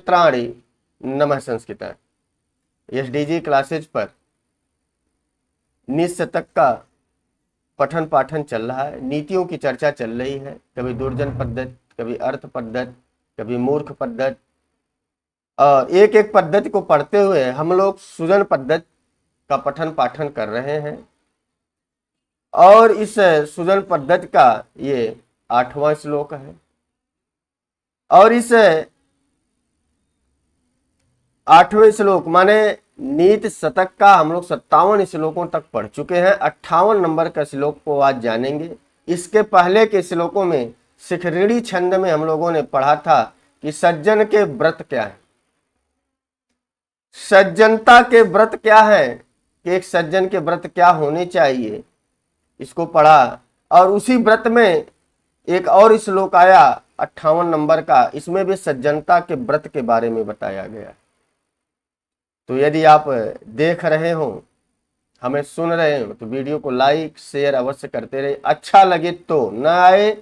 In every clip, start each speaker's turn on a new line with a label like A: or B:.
A: मंत्राणि नमः Sanskrit SDG classes पर 19 शतक का पठन पाठन चल रहा है। नीतियों की चर्चा चल रही है, कभी दुर्जन पद्धति, कभी अर्थ पद्धति, कभी मूर्ख पद्धति, और एक एक पद्धति को पढ़ते हुए हम लोग सुजन पद्धति का पठन पाठन कर रहे हैं। और इस सुजन पद्धति का ये 8वां श्लोक है। और इस 8वें श्लोक माने नीति शतक का हम लोग 57 श्लोकों तक पढ़ चुके हैं। 58 नंबर का श्लोक को आज जानेंगे। इसके पहले के श्लोकों में शिखरिणी छंद में हम लोगों ने पढ़ा था कि सज्जन के व्रत क्या है, सज्जनता के व्रत क्या है, कि एक सज्जन के व्रत क्या होने चाहिए, इसको पढ़ा। और उसी व्रत में एक और श्लोक आया 58 नंबर का, इसमें भी सज्जनता के व्रत के बारे में बताया गया। तो यदि आप देख रहे हो, हमें सुन रहे हो, तो वीडियो को लाइक शेयर अवश्य करते रहे। अच्छा लगे तो न आए,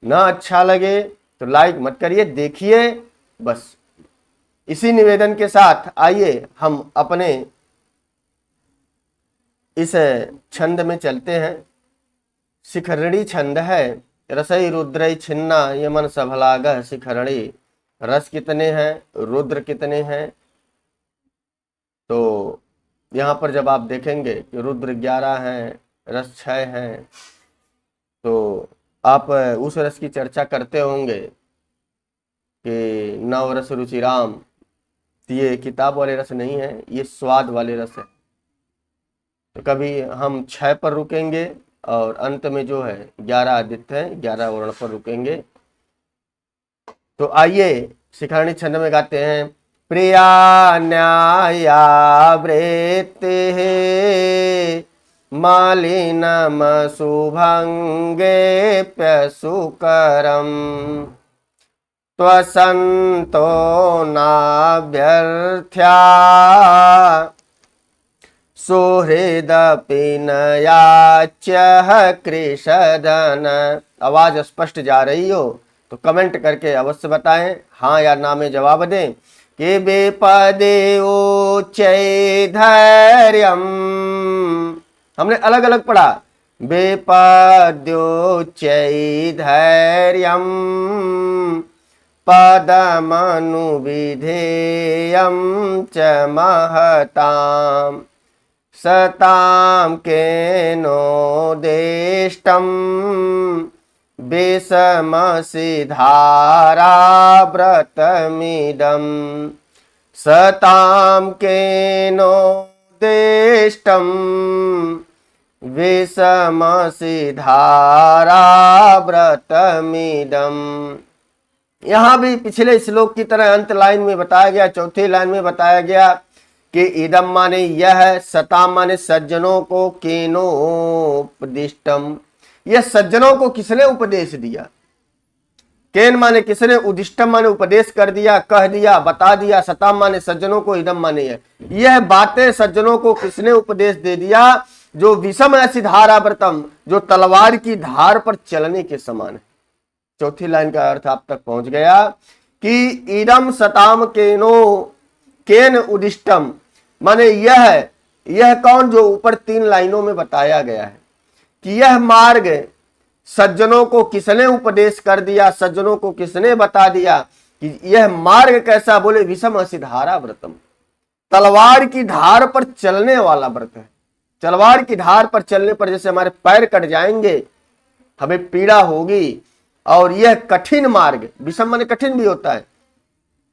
A: ना अच्छा लगे तो लाइक मत करिए, देखिए बस। इसी निवेदन के साथ आइए हम अपने इस छंद में चलते हैं। शिखरिणी छंद है। रसई रुद्रई छिन्ना यमन सभलागह शिखरिणी। रस कितने हैं, रुद्र कितने हैं, तो यहाँ पर जब आप देखेंगे कि रुद्र 11 हैं, रस 6 हैं, तो आप उस रस की चर्चा करते होंगे कि नव रस रुचिराम। ये किताब वाले रस नहीं है, ये स्वाद वाले रस है। तो कभी हम 6 पर रुकेंगे और अंत में जो है 11 आदित्य है, 11 वर्ण पर रुकेंगे। तो आइए शिखरिणी छंद में गाते हैं। प्रिया न्याया वृत्ति मालिनम शुभंगे प्यसुकरम त्वसंतो नाभ्यर्थ्या सुहृदपि न याच्यः कृषधन। आवाज स्पष्ट जा रही हो तो कमेंट करके अवश्य बताएं, हाँ या ना में जवाब दें। कि बेपदे धैर्यम, हमने अलग अलग पढ़ा। बेपद्योच्चैधैर्यम पदमनुविधेयं च महताम् सतां केनोदेष्टं विषमसि धाराव्रतमिदं सतां केनोदेष्टं विषमसि धाराव्रतमिदं। यहाँ भी पिछले श्लोक की तरह अंत लाइन में बताया गया, चौथी लाइन में बताया गया कि इदम माने यह, सताम माने सज्जनों को, केनोपदिष्टम यह सज्जनों को किसने उपदेश दिया। केन माने किसने, उदिष्टम माने उपदेश कर दिया, कह दिया, बता दिया। सताम माने सज्जनों को, इदम माने यह बातें सज्जनों को किसने उपदेश दे दिया, जो विषम ऐसी धाराव्रतम, जो तलवार की धार पर चलने के समान है। चौथी लाइन का अर्थ आप तक पहुंच गया कि इदम सताम केनो, केन उदिष्टम माने यह कौन, जो ऊपर 3 लाइनों में बताया गया है कि यह मार्ग सज्जनों को किसने उपदेश कर दिया, सज्जनों को किसने बता दिया कि यह मार्ग कैसा। बोले विषम असि धारा व्रतम, तलवार की धार पर चलने वाला व्रत है। तलवार की धार पर चलने पर जैसे हमारे पैर कट जाएंगे, हमें पीड़ा होगी। और यह कठिन मार्ग, विषम माने कठिन भी होता है,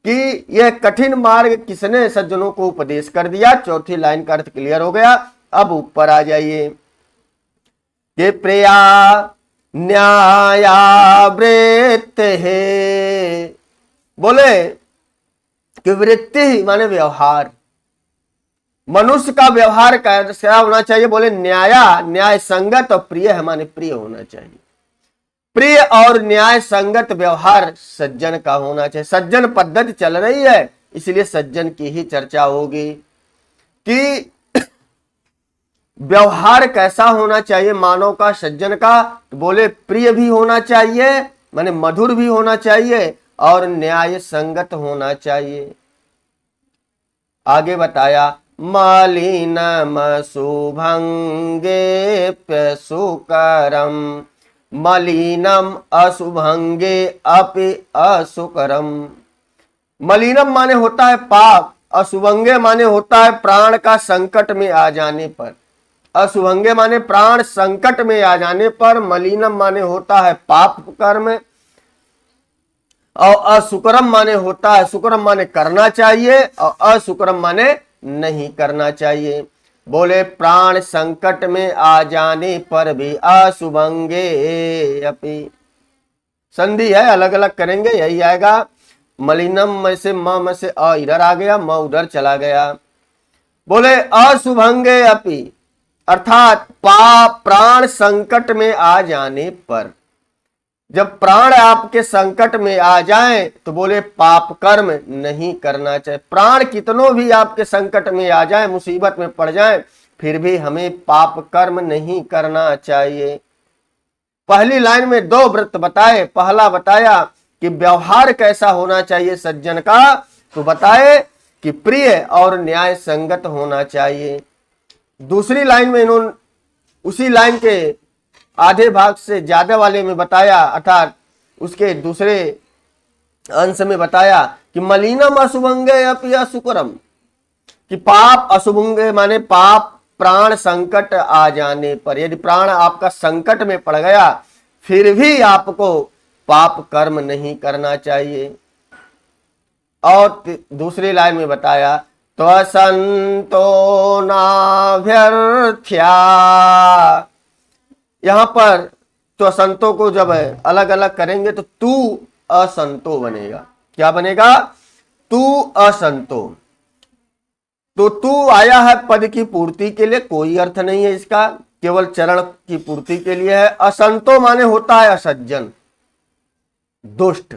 A: कि यह कठिन मार्ग किसने सज्जनों को उपदेश कर दिया। चौथी लाइन का अर्थ क्लियर हो गया। अब ऊपर आ जाइए कि प्रिया न्याया वृत्ति है। बोले कि वृत्ति ही माने व्यवहार, मनुष्य का व्यवहार कैसा होना चाहिए। बोले न्याया, न्याय संगत, और प्रिय है माने प्रिय होना चाहिए। प्रिय और न्याय संगत व्यवहार सज्जन का होना चाहिए। सज्जन पद्धति चल रही है, इसलिए सज्जन की ही चर्चा होगी कि व्यवहार कैसा होना चाहिए मानव का, सज्जन का। तो बोले प्रिय भी होना चाहिए, माने मधुर भी होना चाहिए, और न्याय संगत होना चाहिए। आगे बताया मलिनम शुभंगे सुकरम, मलिनम अशुभंगे अपि असुकरम। मलिनम माने होता है पाप, अशुभंगे माने होता है प्राण का संकट में आ जाने पर। अशुभंगे माने प्राण संकट में आ जाने पर, मलिनम माने होता है पाप कर्म, और असुकरम माने होता है, सुकरम माने करना चाहिए और असुकरम माने नहीं करना चाहिए। बोले प्राण संकट में आ जाने पर भी अशुभंगे अपि, संधि है, अलग अलग करेंगे, यही आएगा। मलिनम में से म से अ इधर आ गया, म उधर चला गया। बोले अशुभंगे अपि अर्थात पाप प्राण संकट में आ जाने पर, जब प्राण आपके संकट में आ जाए तो बोले पाप कर्म नहीं करना चाहिए। प्राण कितनों भी आपके संकट में आ जाए, मुसीबत में पड़ जाए, फिर भी हमें पाप कर्म नहीं करना चाहिए। पहली लाइन में दो व्रत बताए। पहला बताया कि व्यवहार कैसा होना चाहिए सज्जन का, तो बताए कि प्रिय और न्याय संगत होना चाहिए। दूसरी लाइन में इन्होंने उसी लाइन के आधे भाग से ज्यादा वाले में बताया, अर्थात उसके दूसरे अंश में बताया कि मलिनम अशुभंगे अपि असुकरम, कि पाप अशुभंगे माने पाप प्राण संकट आ जाने पर, यदि प्राण आपका संकट में पड़ गया फिर भी आपको पाप कर्म नहीं करना चाहिए। और दूसरी लाइन में बताया त्वसंतो नाभ्यर्थ्या, यहां पर त्वसंतो को जब अलग अलग करेंगे तो तू असंतो बनेगा। क्या बनेगा? तू असंतो। तो तू आया है पद की पूर्ति के लिए, कोई अर्थ नहीं है इसका, केवल चरण की पूर्ति के लिए है। असंतो माने होता है असज्जन, दुष्ट।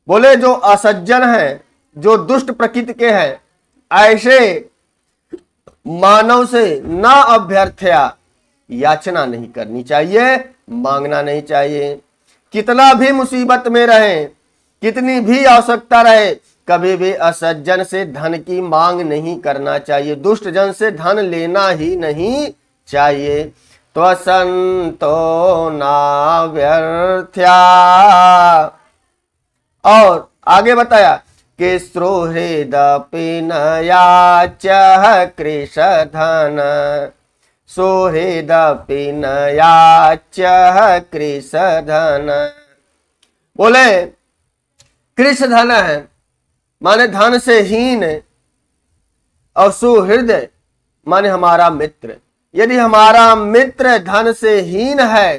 A: बोले जो असज्जन है, जो दुष्ट प्रकृति के हैं, ऐसे मानव से ना अभ्यर्थया, याचना नहीं करनी चाहिए, मांगना नहीं चाहिए। कितना भी मुसीबत में रहे, कितनी भी आवश्यकता रहे, कभी भी असज्जन से धन की मांग नहीं करना चाहिए, दुष्ट जन से धन लेना ही नहीं चाहिए। तो संतो ना व्यर्थ्या, और आगे बताया कि सुहृदपि न याच्यः कृश धन, सुहृदपि न याच्यः कृश धन। बोले कृश धन है माने धन से हीन, और सुहृदय माने हमारा मित्र। यदि हमारा मित्र धन से हीन है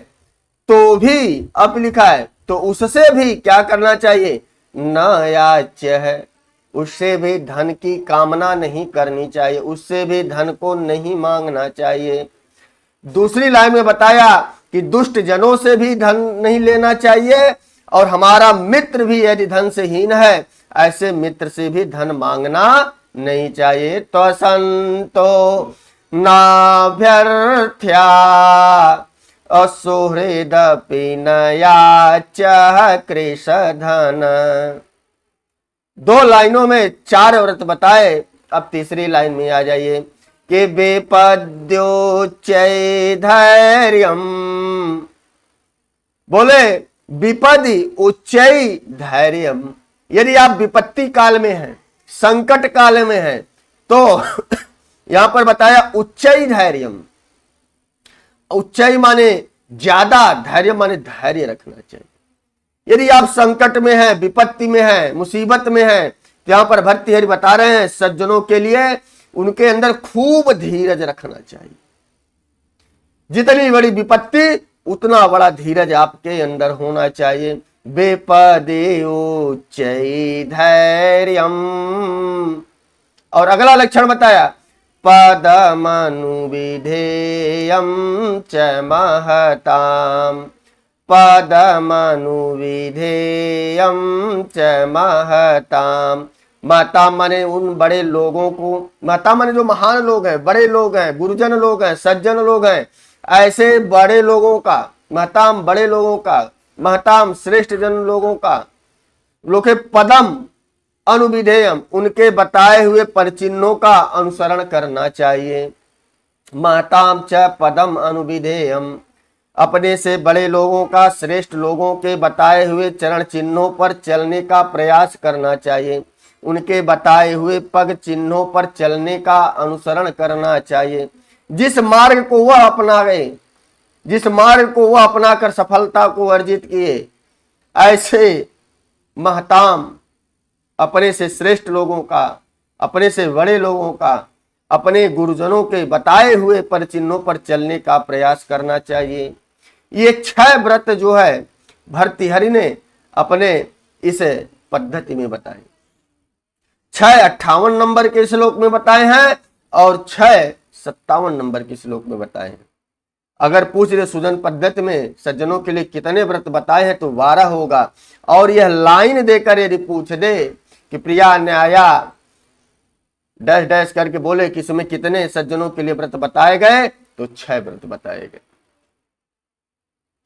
A: तो भी, अब लिखा है, तो उससे भी क्या करना चाहिए? न याच्य है, उससे भी धन की कामना नहीं करनी चाहिए, उससे भी धन को नहीं मांगना चाहिए। दूसरी लाइन में बताया कि दुष्ट जनों से भी धन नहीं लेना चाहिए, और हमारा मित्र भी यदि धन से हीन है, ऐसे मित्र से भी धन मांगना नहीं चाहिए। तो संतो नाभ्यर्थ्या असुहृदपि न याच्यः कृश धन। दो लाइनों में चार व्रत बताए। अब तीसरी लाइन में आ जाइए कि विपद्योच्चै धैर्यम। बोले विपदि उच्चै धैर्यम, यदि आप विपत्ति काल में हैं, संकट काल में हैं, तो यहां पर बताया उच्चै धैर्यम। उच्चै माने ज्यादा, धैर्य माने धैर्य रखना चाहिए। यदि आप संकट में हैं, विपत्ति में हैं, मुसीबत में हैं, तो यहां पर भर्तृहरि बता रहे हैं सज्जनों के लिए उनके अंदर खूब धीरज रखना चाहिए। जितनी बड़ी विपत्ति उतना बड़ा धीरज आपके अंदर होना चाहिए। विपदेयोच्चै धैर्यम, और अगला लक्षण बताया पदमनुविधेयं च महताम, पदमनुविधेयं च महताम। महताम माने उन बड़े लोगों को, महताम माने जो महान लोग हैं, बड़े लोग हैं, गुरुजन लोग हैं, सज्जन लोग हैं, ऐसे बड़े लोगों का, महताम बड़े लोगों का, महताम श्रेष्ठ जन लोगों का लोके पदम अनुविधेयम, उनके बताए हुए परिचिन्हों का अनुसरण करना चाहिए। महताम च पदम अनुविधेयम, अपने से बड़े लोगों का, श्रेष्ठ लोगों के बताए हुए चरण चिन्हों पर चलने का प्रयास करना चाहिए। उनके बताए हुए पग चिन्हों पर चलने का अनुसरण करना चाहिए। जिस मार्ग को वह अपना गए, जिस मार्ग को वह अपनाकर सफलता को अर्जित किए, ऐसे महताम, अपने से श्रेष्ठ लोगों का, अपने से बड़े लोगों का, अपने गुरुजनों के बताए हुए परिचिन्हों पर चलने का प्रयास करना चाहिए। ये 6 व्रत जो है भर्तृहरि ने अपने इस पद्धति में बताए। 6 58 नंबर के श्लोक में बताए हैं और 6 57 नंबर के श्लोक में बताए हैं। अगर पूछ रहे सुजन पद्धति में सज्जनों के लिए कितने व्रत बताए हैं तो 12 होगा। और यह लाइन देकर यदि पूछ दे कि प्रिया न्याया डैश डैश करके बोले कि इसमें कितने सज्जनों के लिए व्रत बताए गए, तो 6 व्रत बताए गए।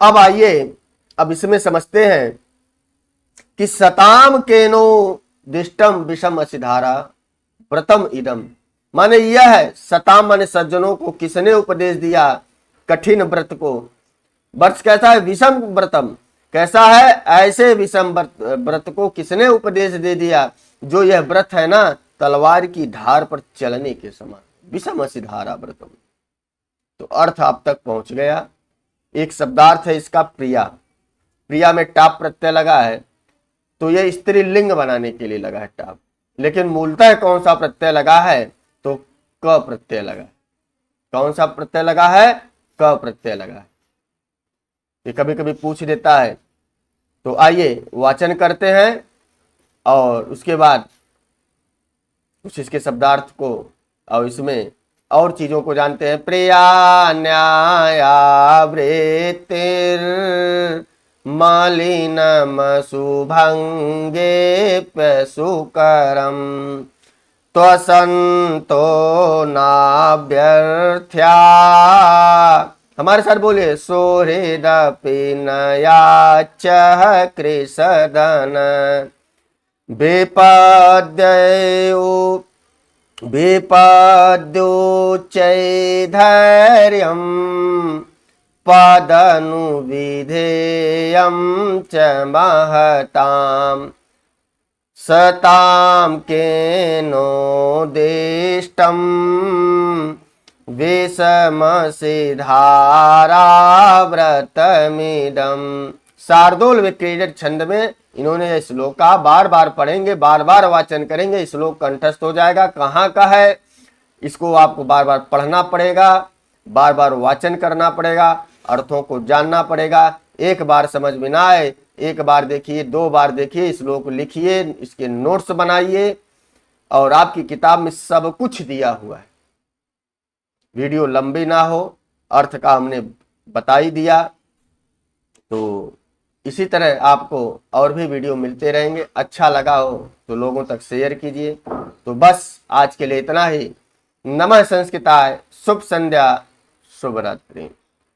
A: अब आइए, अब इसमें समझते हैं कि सताम केनो दिष्टम विषम असिधारा व्रतम इदम, माने यह है सताम माने सज्जनों को किसने उपदेश दिया कठिन व्रत को। व्रत कैसा है? विषम व्रतम कैसा है? ऐसे विषम व्रत को किसने उपदेश दे दिया जो यह व्रत है ना तलवार की धार पर चलने के समान, विषम असिधारा व्रतम। तो अर्थ आप तक पहुंच गया। एक शब्दार्थ है इसका प्रिया, प्रिया में टाप प्रत्यय लगा है तो यह स्त्रीलिंग बनाने के लिए लगा है टाप, लेकिन मूलतः कौन सा प्रत्यय लगा है? तो क प्रत्यय लगा है। कौन सा प्रत्यय लगा है? क प्रत्यय लगा है। ये कभी कभी पूछ देता है। तो आइए वाचन करते हैं और उसके बाद कुछ इसके शब्दार्थ को और इसमें और चीजों को जानते हैं। प्रिया न्याया वृत्तिर मलिनम शुभंगे सुकरम त्वसंतो नाभ्यर्थ्या, हमारे साथ बोलिए, सोहृदपि नयाच कृषदन विपद्योच्चैधैर्यं पदनुविधेयं च महताम् सतां केनोदिष्टं विषमसिधारा व्रतमिदं। शार्दूल विक्रीडित छंद में इन्होंने इस श्लोक का बार बार पढ़ेंगे, बार बार वाचन करेंगे, श्लोक कंठस्थ हो जाएगा। कहाँ का है इसको आपको बार बार पढ़ना पड़ेगा, बार बार वाचन करना पड़ेगा, अर्थों को जानना पड़ेगा। एक बार समझ में ना आए, एक बार देखिए, 2 बार देखिए, श्लोक लिखिए, इसके नोट्स बनाइए और आपकी किताब में सब कुछ दिया हुआ है। वीडियो लंबी ना हो, अर्थ का हमने बता ही दिया। तो इसी तरह आपको और भी वीडियो मिलते रहेंगे। अच्छा लगा हो तो लोगों तक शेयर कीजिए। तो बस आज के लिए इतना ही। नमः संस्कृताय, शुभ संध्या, शुभ रात्रि।